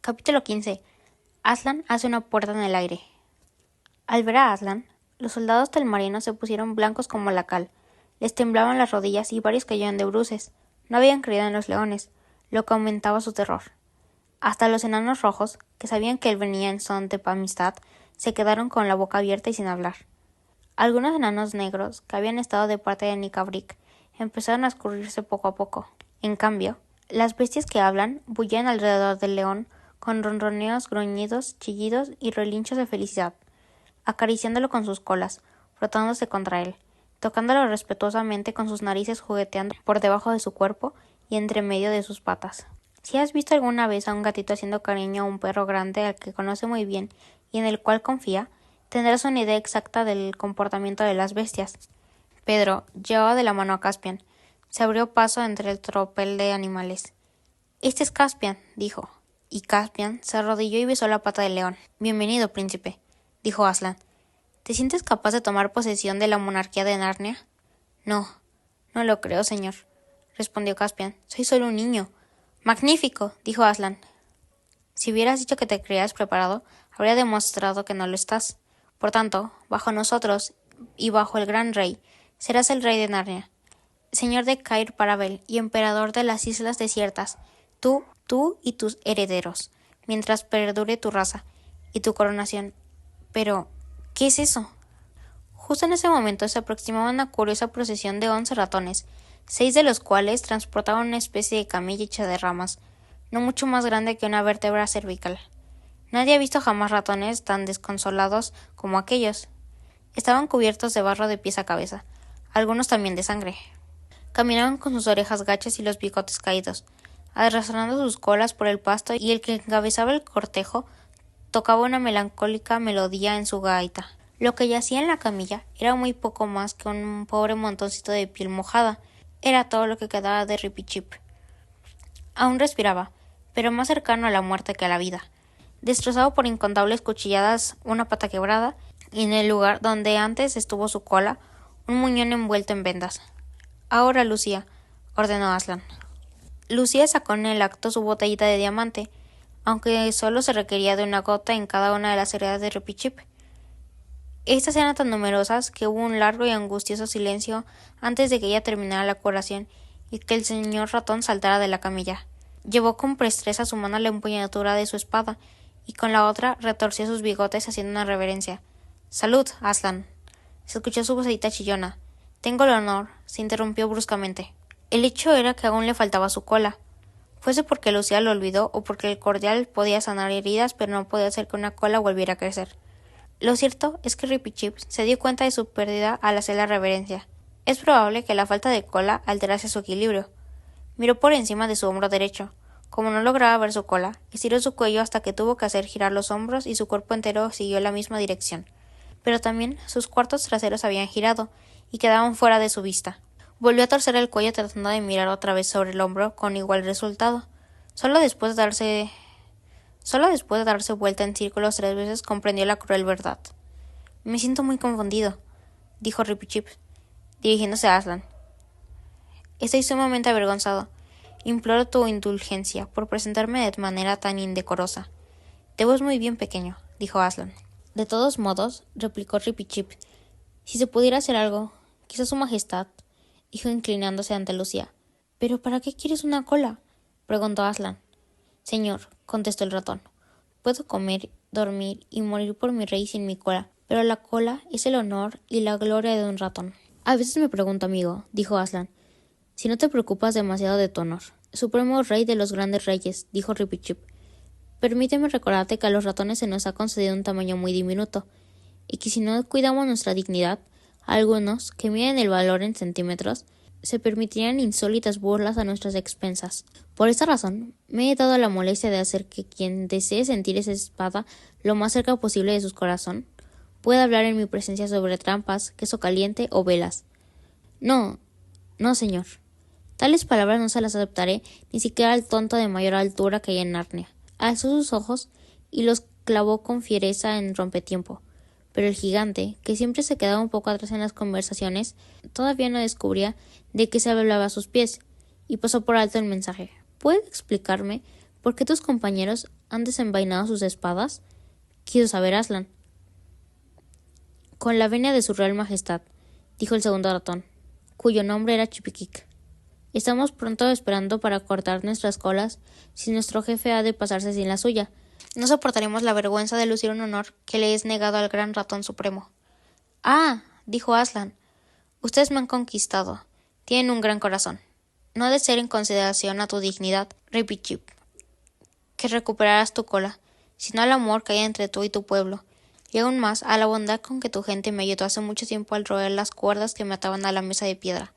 Capítulo 15. Aslan hace una puerta en el aire. Al ver a Aslan, los soldados del marino se pusieron blancos como la cal. Les temblaban las rodillas y varios cayeron de bruces. No habían creído en los leones, lo que aumentaba su terror. Hasta los enanos rojos, que sabían que él venía en son de amistad, se quedaron con la boca abierta y sin hablar. Algunos enanos negros, que habían estado de parte de Nicabric, empezaron a escurrirse poco a poco. En cambio, las bestias que hablan bullían alrededor del león, con ronroneos, gruñidos, chillidos y relinchos de felicidad, acariciándolo con sus colas, frotándose contra él, tocándolo respetuosamente con sus narices jugueteando por debajo de su cuerpo y entre medio de sus patas. Si has visto alguna vez a un gatito haciendo cariño a un perro grande al que conoce muy bien y en el cual confía, tendrás una idea exacta del comportamiento de las bestias. Pedro llevaba de la mano a Caspian. Se abrió paso entre el tropel de animales. «Este es Caspian», dijo, y Caspian se arrodilló y besó la pata del león. «Bienvenido, príncipe», dijo Aslan. «¿Te sientes capaz de tomar posesión de la monarquía de Narnia?» «No, no lo creo, señor», respondió Caspian. «Soy solo un niño». «Magnífico», dijo Aslan. «Si hubieras dicho que te creías preparado, habría demostrado que no lo estás. Por tanto, bajo nosotros y bajo el gran rey, serás el rey de Narnia, señor de Cair Paravel y emperador de las islas desiertas, tú y tus herederos, mientras perdure tu raza y tu coronación». «Pero, ¿qué es eso?» Justo en ese momento se aproximaba una curiosa procesión de 11 ratones, 6 de los cuales transportaban una especie de camilla hecha de ramas, no mucho más grande que una vértebra cervical. Nadie ha visto jamás ratones tan desconsolados como aquellos. Estaban cubiertos de barro de pies a cabeza, algunos también de sangre. Caminaban con sus orejas gachas y los bigotes caídos, arrastrando sus colas por el pasto, y el que encabezaba el cortejo tocaba una melancólica melodía en su gaita. Lo que yacía en la camilla era muy poco más que un pobre montoncito de piel mojada. Era todo lo que quedaba de Ripichip. Aún respiraba, pero más cercano a la muerte que a la vida. Destrozado por incontables cuchilladas, una pata quebrada, y en el lugar donde antes estuvo su cola, un muñón envuelto en vendas. «Ahora, Lucía», ordenó Aslan. Lucía sacó en el acto su botellita de diamante, aunque solo se requería de una gota en cada una de las heridas de Ripichip. Estas eran tan numerosas que hubo un largo y angustioso silencio antes de que ella terminara la curación y que el señor ratón saltara de la camilla. Llevó con presteza su mano a la empuñadura de su espada y con la otra retorció sus bigotes haciendo una reverencia. «Salud, Aslan», se escuchó su vocecita chillona. «Tengo el honor», se interrumpió bruscamente. El hecho era que aún le faltaba su cola. Fuese porque Lucía lo olvidó o porque el cordial podía sanar heridas, pero no podía hacer que una cola volviera a crecer. Lo cierto es que Ripichip se dio cuenta de su pérdida al hacer la reverencia. Es probable que la falta de cola alterase su equilibrio. Miró por encima de su hombro derecho. Como no lograba ver su cola, estiró su cuello hasta que tuvo que hacer girar los hombros y su cuerpo entero siguió la misma dirección. Pero también sus cuartos traseros habían girado y quedaban fuera de su vista. Volvió a torcer el cuello tratando de mirar otra vez sobre el hombro con igual resultado. Solo después de darse vuelta en círculos 3 veces comprendió la cruel verdad. «Me siento muy confundido», dijo Ripichip, dirigiéndose a Aslan. «Estoy sumamente avergonzado. Imploro tu indulgencia por presentarme de manera tan indecorosa». «Te ves muy bien, pequeño», dijo Aslan. «De todos modos», replicó Ripichip, «si se pudiera hacer algo, quizás su majestad», dijo inclinándose ante Lucía. «¿Pero para qué quieres una cola?», preguntó Aslan. «Señor», contestó el ratón, «puedo comer, dormir y morir por mi rey sin mi cola, pero la cola es el honor y la gloria de un ratón». «A veces me pregunto, amigo», dijo Aslan, «si no te preocupas demasiado de tu honor». «Supremo rey de los grandes reyes», dijo Ripichip, «permíteme recordarte que a los ratones se nos ha concedido un tamaño muy diminuto, y que si no cuidamos nuestra dignidad, algunos, que miden el valor en centímetros, se permitirían insólitas burlas a nuestras expensas. Por esta razón, me he dado la molestia de hacer que quien desee sentir esa espada lo más cerca posible de su corazón pueda hablar en mi presencia sobre trampas, queso caliente o velas. No, señor. Tales palabras no se las aceptaré ni siquiera al tonto de mayor altura que hay en Narnia». Alzó sus ojos y los clavó con fiereza en Rompetiempo. Pero el gigante, que siempre se quedaba un poco atrás en las conversaciones, todavía no descubría de qué se hablaba a sus pies, y pasó por alto el mensaje. «¿Puede explicarme ¿Por qué tus compañeros han desenvainado sus espadas? Quiso saber Aslan. Con la venia de su real majestad, dijo el segundo ratón, cuyo nombre era Chipiquic. Estamos pronto esperando para cortar nuestras colas si nuestro jefe ha de pasarse sin la suya. No soportaremos la vergüenza de lucir un honor que le es negado al gran ratón supremo. Ah, dijo Aslan, ustedes me han conquistado. Tienen un gran corazón. No ha de ser en consideración a tu dignidad, Repichip, que recuperarás tu cola, sino al amor que hay entre tú y tu pueblo, y aún más a la bondad con que tu gente me ayudó hace mucho tiempo al roer las cuerdas que me ataban a la mesa de piedra.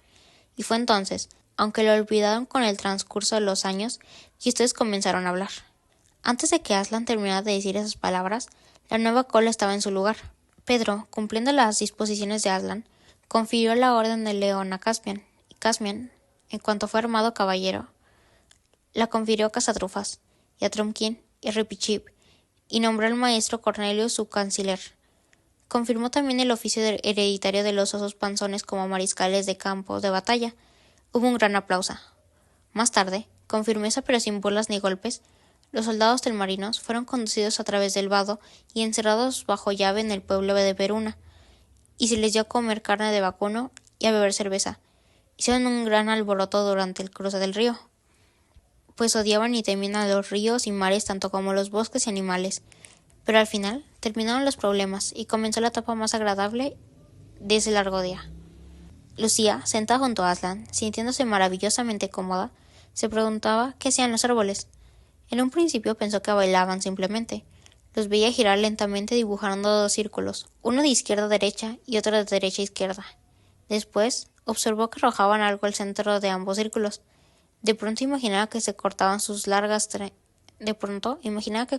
Y fue entonces, aunque lo olvidaron con el transcurso de los años, que ustedes comenzaron a hablar. Antes de que Aslan terminara de decir esas palabras, la nueva cola estaba en su lugar. Pedro, cumpliendo las disposiciones de Aslan, confirió la orden de León a Caspian, y Caspian, en cuanto fue armado caballero, la confirió a Casatrufas, y a Trumkin y a Repichip, y nombró al maestro Cornelio su canciller. Confirmó también el oficio hereditario de los osos panzones como mariscales de campo de batalla. Hubo un gran aplauso. Más tarde, con firmeza pero sin burlas ni golpes, los soldados del marinos fueron conducidos a través del vado y encerrados bajo llave en el pueblo de Veruna, y se les dio a comer carne de vacuno y a beber cerveza. Hicieron un gran alboroto durante el cruce del río, pues odiaban y temían a los ríos y mares tanto como los bosques y animales. Pero al final terminaron los problemas y comenzó la etapa más agradable de ese largo día. Lucía, sentada junto a Aslan, sintiéndose maravillosamente cómoda, se preguntaba qué hacían los árboles. En un principio pensó que bailaban simplemente. Los veía girar lentamente dibujando dos círculos, uno de izquierda a derecha y otro de derecha a izquierda. Después observó que arrojaban algo al centro de ambos círculos. De pronto imaginaba que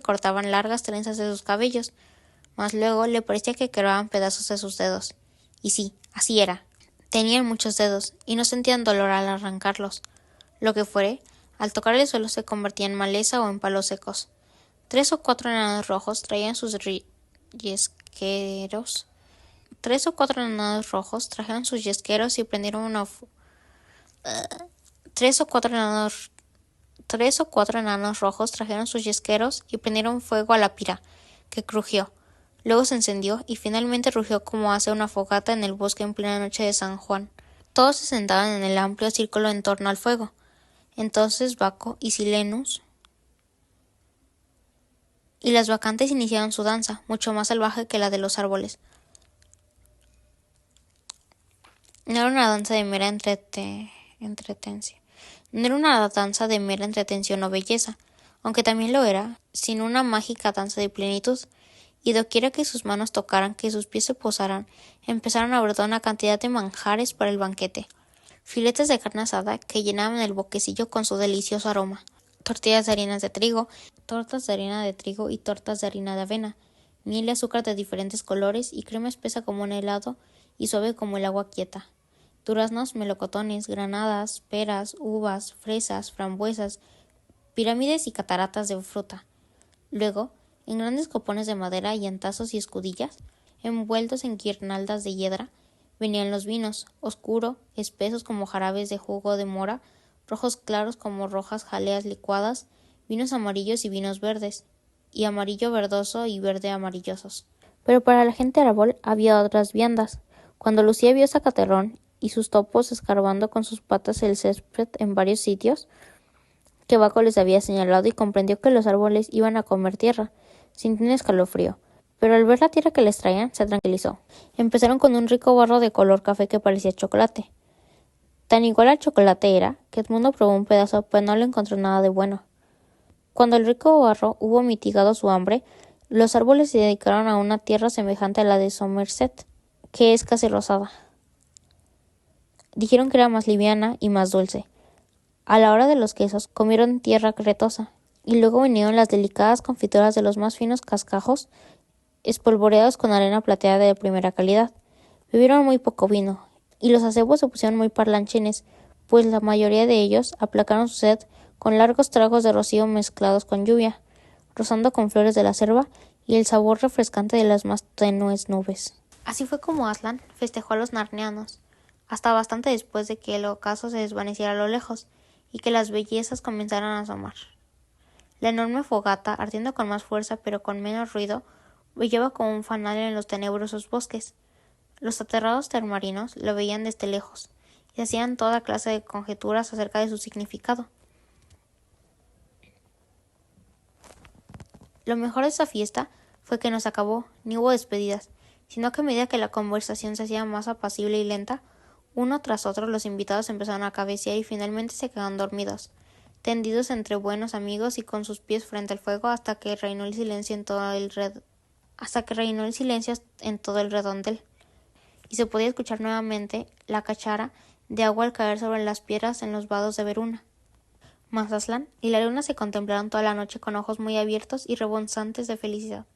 cortaban largas trenzas de sus cabellos, mas luego le parecía que quebraban pedazos de sus dedos. Y sí, así era. Tenían muchos dedos, y no sentían dolor al arrancarlos. Lo que fuere, al tocar el suelo se convertía en maleza o en palos secos. 3 o 4 enanos rojos trajeron sus yesqueros y prendieron una fuego a la pira, que crujió. Luego se encendió y finalmente rugió como hace una fogata en el bosque en plena noche de San Juan. Todos se sentaban en el amplio círculo en torno al fuego. Entonces Baco y Silenus y las bacantes iniciaron su danza, mucho más salvaje que la de los árboles. No era una danza de mera entretención o belleza, aunque también lo era, sino una mágica danza de plenitud, y doquiera que sus manos tocaran, que sus pies se posaran, empezaron a brotar una cantidad de manjares para el banquete. Filetes de carne asada que llenaban el boquecillo con su delicioso aroma, tortillas de harina de trigo, tortas de harina de trigo y tortas de harina de avena, miel y azúcar de diferentes colores y crema espesa como un helado y suave como el agua quieta, duraznos, melocotones, granadas, peras, uvas, fresas, frambuesas, pirámides y cataratas de fruta. Luego, en grandes copones de madera y en tazos y escudillas, envueltos en guirnaldas de hiedra, venían los vinos, oscuro, espesos como jarabes de jugo de mora, rojos claros como rojas jaleas licuadas, vinos amarillos y vinos verdes, y amarillo verdoso y verde amarillosos. Pero para la gente árbol había otras viandas. Cuando Lucía vio a Zacaterrón y sus topos escarbando con sus patas el césped en varios sitios que Baco les había señalado, y comprendió que los árboles iban a comer tierra, sintió un escalofrío. Pero al ver la tierra que les traían, se tranquilizó. Empezaron con un rico barro de color café que parecía chocolate. Tan igual al chocolate era, que Edmundo probó un pedazo, pero no le encontró nada de bueno. Cuando el rico barro hubo mitigado su hambre, los árboles se dedicaron a una tierra semejante a la de Somerset, que es casi rosada. Dijeron que era más liviana y más dulce. A la hora de los quesos, comieron tierra cretosa, y luego vinieron las delicadas confituras de los más finos cascajos, espolvoreados con arena plateada de primera calidad. Bebieron muy poco vino, y los acebos se pusieron muy parlanchines, pues la mayoría de ellos aplacaron su sed con largos tragos de rocío mezclados con lluvia, rozando con flores de la selva y el sabor refrescante de las más tenues nubes. Así fue como Aslan festejó a los narnianos, hasta bastante después de que el ocaso se desvaneciera a lo lejos y que las bellezas comenzaran a asomar. La enorme fogata, ardiendo con más fuerza pero con menos ruido, brillaba como un fanal en los tenebrosos bosques. Los aterrados termarinos lo veían desde lejos y hacían toda clase de conjeturas acerca de su significado. Lo mejor de esa fiesta fue que no se acabó, ni hubo despedidas, sino que a medida que la conversación se hacía más apacible y lenta, uno tras otro los invitados empezaron a cabecear y finalmente se quedaron dormidos, tendidos entre buenos amigos y con sus pies frente al fuego hasta que reinó el silencio en todo el redondel, y se podía escuchar nuevamente la cachara de agua al caer sobre las piedras en los vados de Veruna. Mas Aslan y la luna se contemplaron toda la noche con ojos muy abiertos y rebonantes de felicidad.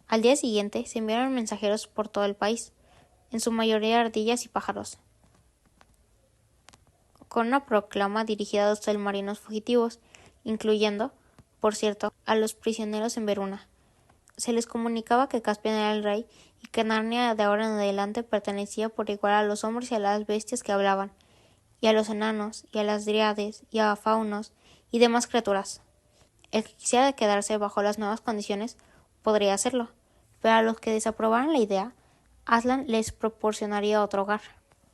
Al día siguiente se enviaron mensajeros por todo el país, en su mayoría ardillas y pájaros, con una proclama dirigida a los telmarinos fugitivos, incluyendo, por cierto, a los prisioneros en Veruna. Se les comunicaba que Caspian era el rey y que Narnia de ahora en adelante pertenecía por igual a los hombres y a las bestias que hablaban, y a los enanos, y a las dríades, y a faunos, y demás criaturas. El que quisiera quedarse bajo las nuevas condiciones podría hacerlo, pero a los que desaprobaran la idea, Aslan les proporcionaría otro hogar.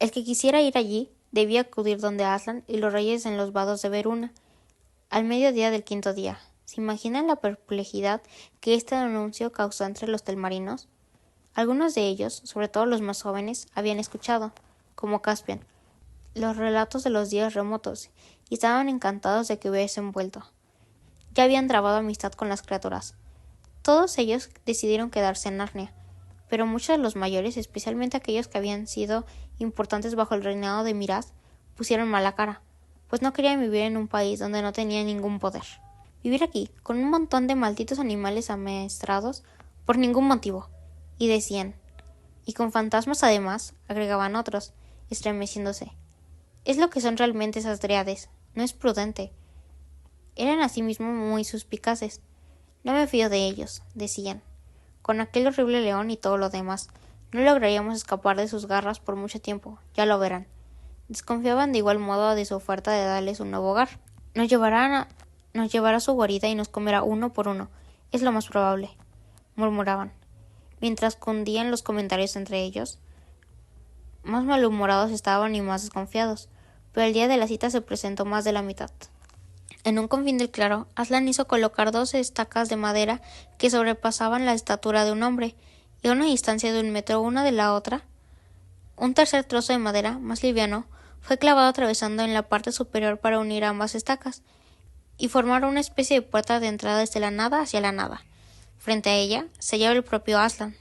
El que quisiera ir allí debía acudir donde Aslan y los reyes en los vados de Veruna, al mediodía del quinto día. ¿Se imaginan la perplejidad que este anuncio causó entre los telmarinos? Algunos de ellos, sobre todo los más jóvenes, habían escuchado, como Caspian, los relatos de los días remotos, y estaban encantados de que hubiesen vuelto. Ya habían trabado amistad con las criaturas. Todos ellos decidieron quedarse en Narnia, pero muchos de los mayores, especialmente aquellos que habían sido importantes bajo el reinado de Miraz, pusieron mala cara, pues no querían vivir en un país donde no tenían ningún poder. Vivir aquí, con un montón de malditos animales amaestrados, por ningún motivo. Y decían, y con fantasmas además, agregaban otros, estremeciéndose. Es lo que son realmente esas dríades, no es prudente. Eran asimismo muy suspicaces. No me fío de ellos, decían. Con aquel horrible león y todo lo demás, no lograríamos escapar de sus garras por mucho tiempo, ya lo verán. Desconfiaban de igual modo de su oferta de darles un nuevo hogar. Nos llevará a su guarida y nos comerá uno por uno, es lo más probable, murmuraban, mientras cundían los comentarios entre ellos. Más malhumorados estaban y más desconfiados, pero el día de la cita se presentó más de la mitad. En un confín del claro, Aslan hizo colocar 2 estacas de madera que sobrepasaban la estatura de un hombre, y a una distancia de 1 metro una de la otra. Un tercer trozo de madera, más liviano, fue clavado atravesando en la parte superior para unir ambas estacas, y formar una especie de puerta de entrada desde la nada hacia la nada. Frente a ella se hallaba el propio Aslan,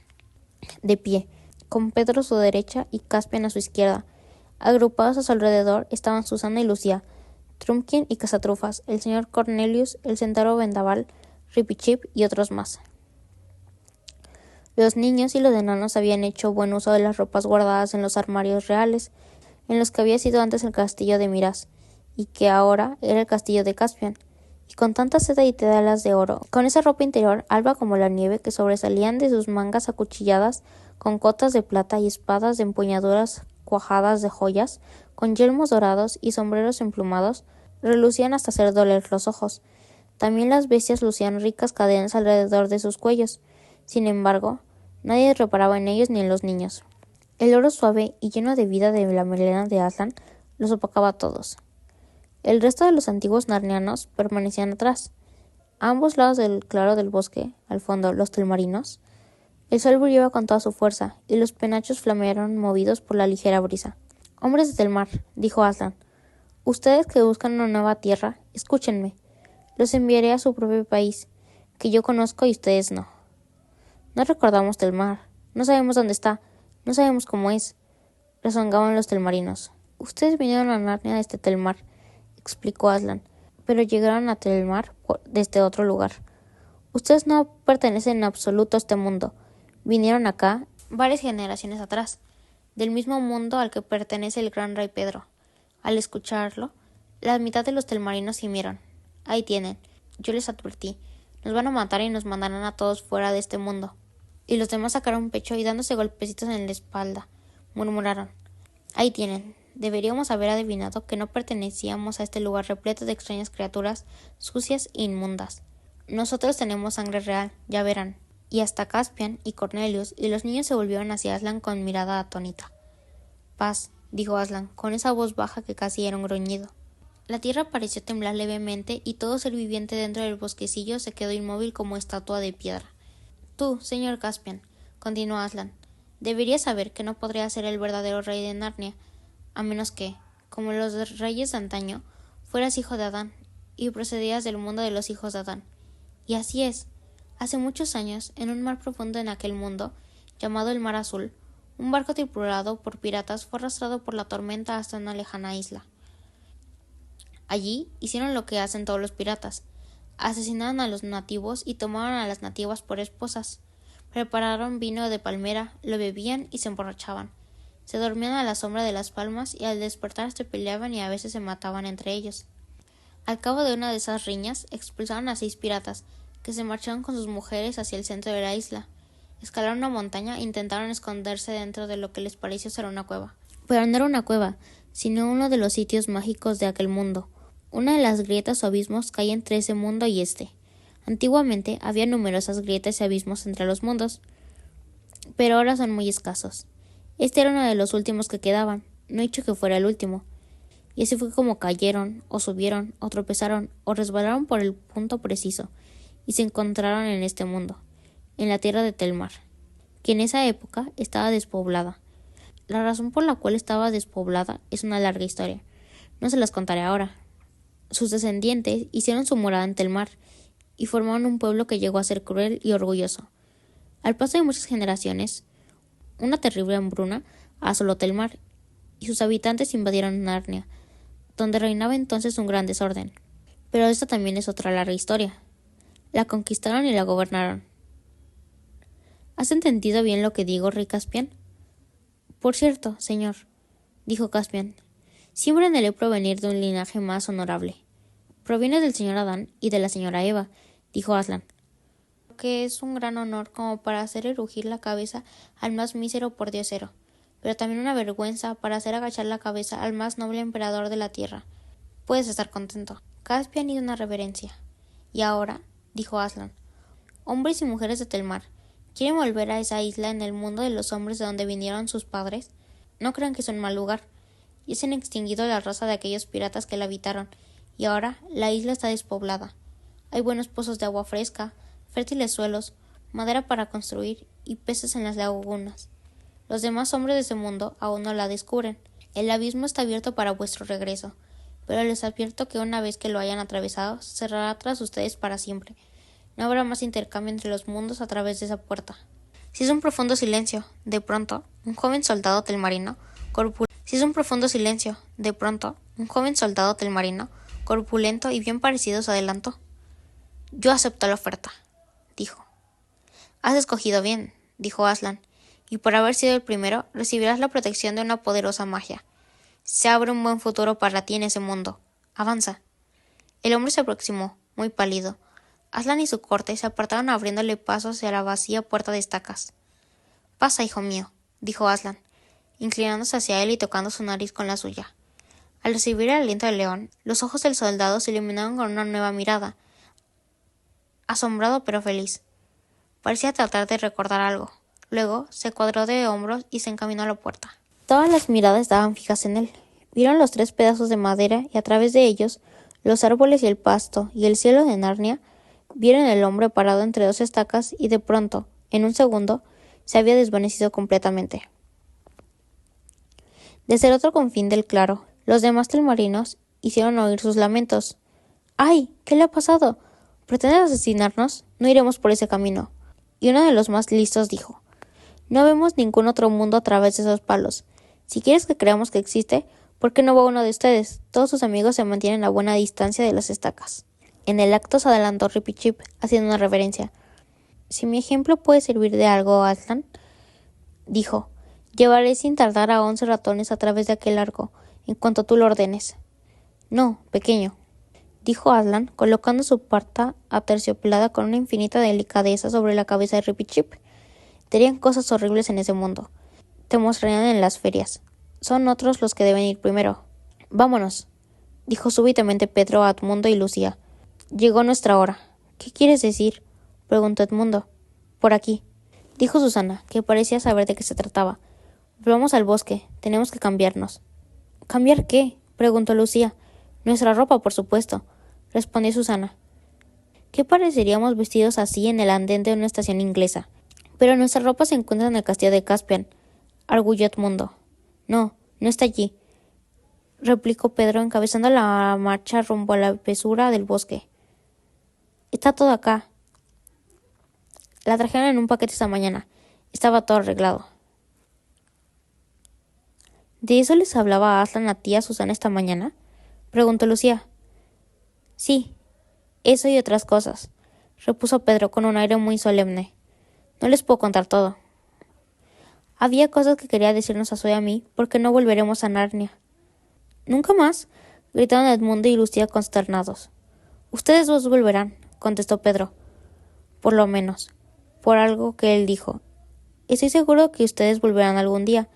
de pie, con Pedro a su derecha y Caspian a su izquierda. Agrupados a su alrededor estaban Susana y Lucía, Trumpkin y Cazatrufas, el señor Cornelius, el centauro Vendaval, Ripichip y otros más. Los niños y los enanos habían hecho buen uso de las ropas guardadas en los armarios reales, en los que había sido antes el castillo de Miraz, y que ahora era el castillo de Caspian, y con tanta seda y telas de oro, con esa ropa interior alba como la nieve que sobresalían de sus mangas acuchilladas, con cotas de plata y espadas de empuñaduras cuajadas de joyas, con yelmos dorados y sombreros emplumados, relucían hasta hacer doler los ojos. También las bestias lucían ricas cadenas alrededor de sus cuellos. Sin embargo, nadie reparaba en ellos ni en los niños. El oro suave y lleno de vida de la melena de Aslan los opacaba a todos. El resto de los antiguos narnianos permanecían atrás. A ambos lados del claro del bosque, al fondo, los telmarinos. El sol brillaba con toda su fuerza, y los penachos flamearon movidos por la ligera brisa. «Hombres del mar», dijo Aslan, «ustedes que buscan una nueva tierra, escúchenme. Los enviaré a su propio país, que yo conozco y ustedes no. No recordamos del mar, no sabemos dónde está, no sabemos cómo es», rezongaban los telmarinos. «Ustedes vinieron a Narnia desde Telmar», explicó Aslan, «pero llegaron a Telmar desde otro lugar. Ustedes no pertenecen en absoluto a este mundo. Vinieron acá varias generaciones atrás, del mismo mundo al que pertenece el gran rey Pedro». Al escucharlo, la mitad de los telmarinos gimieron. «Ahí tienen, yo les advertí, nos van a matar y nos mandarán a todos fuera de este mundo». Y los demás sacaron pecho y dándose golpecitos en la espalda, murmuraron: «Ahí tienen, deberíamos haber adivinado que no pertenecíamos a este lugar repleto de extrañas criaturas sucias e inmundas. Nosotros tenemos sangre real, ya verán. Y hasta Caspian y Cornelius y los niños se volvieron hacia Aslan con mirada atónita. Paz, dijo Aslan, con esa voz baja que casi era un gruñido. La tierra pareció temblar levemente y todo ser viviente dentro del bosquecillo se quedó inmóvil como estatua de piedra. Tú, señor Caspian, continuó Aslan, deberías saber que no podría ser el verdadero rey de Narnia, a menos que, como los reyes de antaño, fueras hijo de Adán y procedías del mundo de los hijos de Adán. Y así es. Hace muchos años, en un mar profundo en aquel mundo, llamado el Mar Azul, un barco tripulado por piratas fue arrastrado por la tormenta hasta una lejana isla. Allí hicieron lo que hacen todos los piratas. Asesinaron a los nativos y tomaron a las nativas por esposas. Prepararon vino de palmera, lo bebían y se emborrachaban. Se dormían a la sombra de las palmas y al despertar se peleaban y a veces se mataban entre ellos. Al cabo de una de esas riñas, expulsaron a 6 piratas, que se marcharon con sus mujeres hacia el centro de la isla. Escalaron una montaña e intentaron esconderse dentro de lo que les pareció ser una cueva. Pero no era una cueva, sino uno de los sitios mágicos de aquel mundo. Una de las grietas o abismos caía entre ese mundo y este. Antiguamente había numerosas grietas y abismos entre los mundos, pero ahora son muy escasos. Este era uno de los últimos que quedaban, no he dicho que fuera el último. Y así fue como cayeron, o subieron, o tropezaron, o resbalaron por el punto preciso, y se encontraron en este mundo, en la tierra de Telmar, que en esa época estaba despoblada. La razón por la cual estaba despoblada es una larga historia. No se las contaré ahora. Sus descendientes hicieron su morada en Telmar y formaron un pueblo que llegó a ser cruel y orgulloso. Al paso de muchas generaciones, una terrible hambruna asoló Telmar y sus habitantes invadieron Narnia, donde reinaba entonces un gran desorden. Pero esta también es otra larga historia. La conquistaron y la gobernaron. ¿Has entendido bien lo que digo, rey Caspian? Por cierto, señor, dijo Caspian, siempre anhelé provenir de un linaje más honorable. Proviene del señor Adán y de la señora Eva, dijo Aslan, que es un gran honor como para hacer erugir la cabeza al más mísero pordiosero, pero también una vergüenza para hacer agachar la cabeza al más noble emperador de la tierra. Puedes estar contento. Caspian hizo una reverencia. Y ahora, dijo Aslan, hombres y mujeres de Telmar, ¿quieren volver a esa isla en el mundo de los hombres de donde vinieron sus padres? No crean que es un mal lugar. Ya se han extinguido la raza de aquellos piratas que la habitaron, y ahora la isla está despoblada. Hay buenos pozos de agua fresca, fértiles suelos, madera para construir y peces en las lagunas. Los demás hombres de ese mundo aún no la descubren. El abismo está abierto para vuestro regreso, pero les advierto que una vez que lo hayan atravesado, se cerrará tras ustedes para siempre. No habrá más intercambio entre los mundos a través de esa puerta. Se hizo un profundo silencio. De pronto, un joven soldado telmarino, corpulento y bien parecido, se adelantó. Yo acepto la oferta, dijo. Has escogido bien, dijo Aslan, y por haber sido el primero, recibirás la protección de una poderosa magia. Se abre un buen futuro para ti en ese mundo. Avanza. El hombre se aproximó, muy pálido. Aslan y su corte se apartaron abriéndole paso hacia la vacía puerta de estacas. Pasa, hijo mío, dijo Aslan, inclinándose hacia él y tocando su nariz con la suya. Al recibir el aliento del león, los ojos del soldado se iluminaron con una nueva mirada, asombrado pero feliz. Parecía tratar de recordar algo. Luego se cuadró de hombros y se encaminó a la puerta. Todas las miradas estaban fijas en él. Vieron los 3 pedazos de madera y a través de ellos, los árboles y el pasto y el cielo de Narnia. Vieron el hombre parado entre 2 estacas y de pronto, en un segundo, se había desvanecido completamente. Desde el otro confín del claro, los demás telmarinos hicieron oír sus lamentos. ¡Ay! ¿Qué le ha pasado? ¿Pretende asesinarnos? No iremos por ese camino. Y uno de los más listos dijo, no vemos ningún otro mundo a través de esos palos. Si quieres que creamos que existe, ¿por qué no va uno de ustedes? Todos sus amigos se mantienen a buena distancia de las estacas. En el acto se adelantó Ripichip, haciendo una reverencia. Si mi ejemplo puede servir de algo, Aslan, dijo, llevaré sin tardar a 11 ratones a través de aquel arco, en cuanto tú lo ordenes. No, pequeño, dijo Aslan, colocando su parta aterciopelada con una infinita delicadeza sobre la cabeza de Ripichip. Te harían cosas horribles en ese mundo. Te mostrarían en las ferias. Son otros los que deben ir primero. Vámonos, dijo súbitamente Pedro a Edmundo y Lucía. Llegó nuestra hora. ¿Qué quieres decir? Preguntó Edmundo. Por aquí, dijo Susana, que parecía saber de qué se trataba. Volvamos al bosque. Tenemos que cambiarnos. ¿Cambiar qué? Preguntó Lucía. Nuestra ropa, por supuesto, respondió Susana. ¿Qué pareceríamos vestidos así en el andén de una estación inglesa? Pero nuestra ropa se encuentra en el castillo de Caspian, arguyó Edmundo. No, no está allí, replicó Pedro, encabezando la marcha rumbo a la espesura del bosque. Está todo acá. La trajeron en un paquete esta mañana. Estaba todo arreglado. ¿De eso les hablaba Aslan a tía Susana esta mañana? Preguntó Lucía. Sí, eso y otras cosas, repuso Pedro con un aire muy solemne. No les puedo contar todo. Había cosas que quería decirnos a Zoe y a mí, porque no volveremos a Narnia. ¿Nunca más? Gritaron Edmundo y Lucía consternados. Ustedes dos volverán, contestó Pedro. Por lo menos, por algo que él dijo. Estoy seguro que ustedes volverán algún día.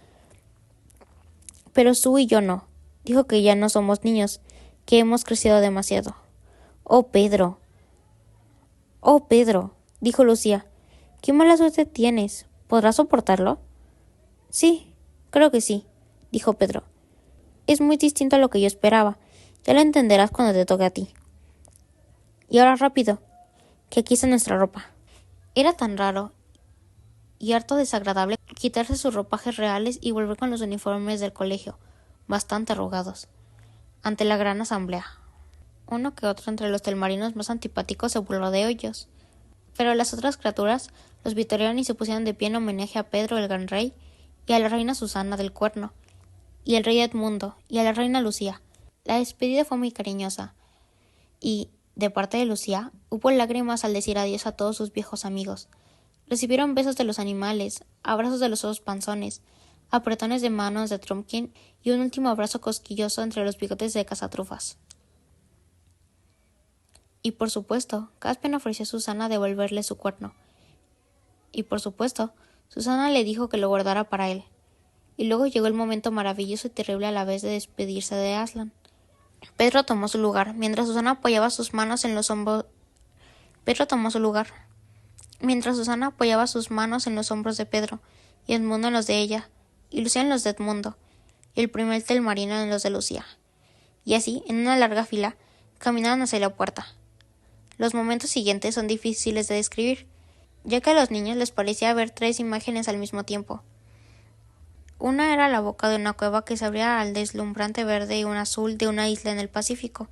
Pero Sue y yo no. Dijo que ya no somos niños, que hemos crecido demasiado. Oh, Pedro. Oh, Pedro, dijo Lucía. Qué mala suerte tienes. ¿Podrás soportarlo? Sí, creo que sí, dijo Pedro. Es muy distinto a lo que yo esperaba. Ya lo entenderás cuando te toque a ti. Y ahora rápido, que aquí está nuestra ropa. Era tan raro y harto desagradable quitarse sus ropajes reales y volver con los uniformes del colegio, bastante arrugados, ante la gran asamblea. Uno que otro entre los telmarinos más antipáticos se burló de ellos, pero las otras criaturas los vitorearon y se pusieron de pie en homenaje a Pedro el gran rey y a la reina Susana del Cuerno, y al rey Edmundo, y a la reina Lucía. La despedida fue muy cariñosa, y, de parte de Lucía, hubo lágrimas al decir adiós a todos sus viejos amigos. Recibieron besos de los animales, abrazos de los osos panzones, apretones de manos de Trumpkin y un último abrazo cosquilloso entre los bigotes de cazatrufas. Y por supuesto, Caspian ofreció a Susana devolverle su cuerno. Y por supuesto, Susana le dijo que lo guardara para él. Y luego llegó el momento maravilloso y terrible a la vez de despedirse de Aslan. Pedro tomó su lugar, mientras Susana apoyaba sus manos en los hombros. Pedro tomó su lugar, mientras Susana apoyaba sus manos en los hombros de Pedro, y Edmundo en los de ella, y Lucía en los de Edmundo, y el primer telmarino en los de Lucía. Y así, en una larga fila, caminaron hacia la puerta. Los momentos siguientes son difíciles de describir, ya que a los niños les parecía ver tres imágenes al mismo tiempo. Una era la boca de una cueva que se abría al deslumbrante verde y un azul de una isla en el Pacífico,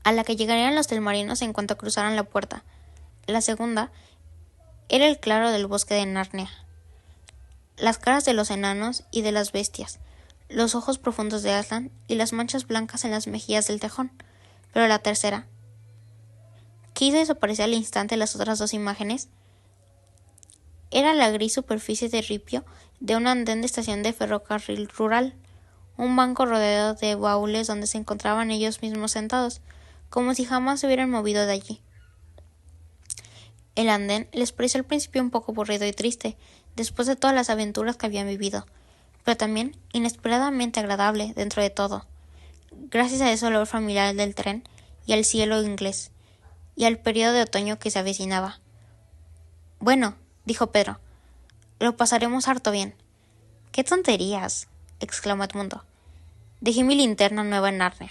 a la que llegarían los telmarinos en cuanto cruzaran la puerta. La segunda era el claro del bosque de Narnia, las caras de los enanos y de las bestias, los ojos profundos de Aslan y las manchas blancas en las mejillas del tejón. Pero la tercera, que hizo desaparecer al instante las otras dos imágenes, era la gris superficie de ripio de un andén de estación de ferrocarril rural, un banco rodeado de baúles donde se encontraban ellos mismos sentados, como si jamás se hubieran movido de allí. El andén les pareció al principio un poco aburrido y triste, después de todas las aventuras que habían vivido, pero también inesperadamente agradable dentro de todo, gracias a ese olor familiar del tren y al cielo inglés, y al periodo de otoño que se avecinaba. Bueno, dijo Pedro, lo pasaremos harto bien. ¡Qué tonterías!, exclamó Edmundo. Dejé mi linterna nueva en Narnia.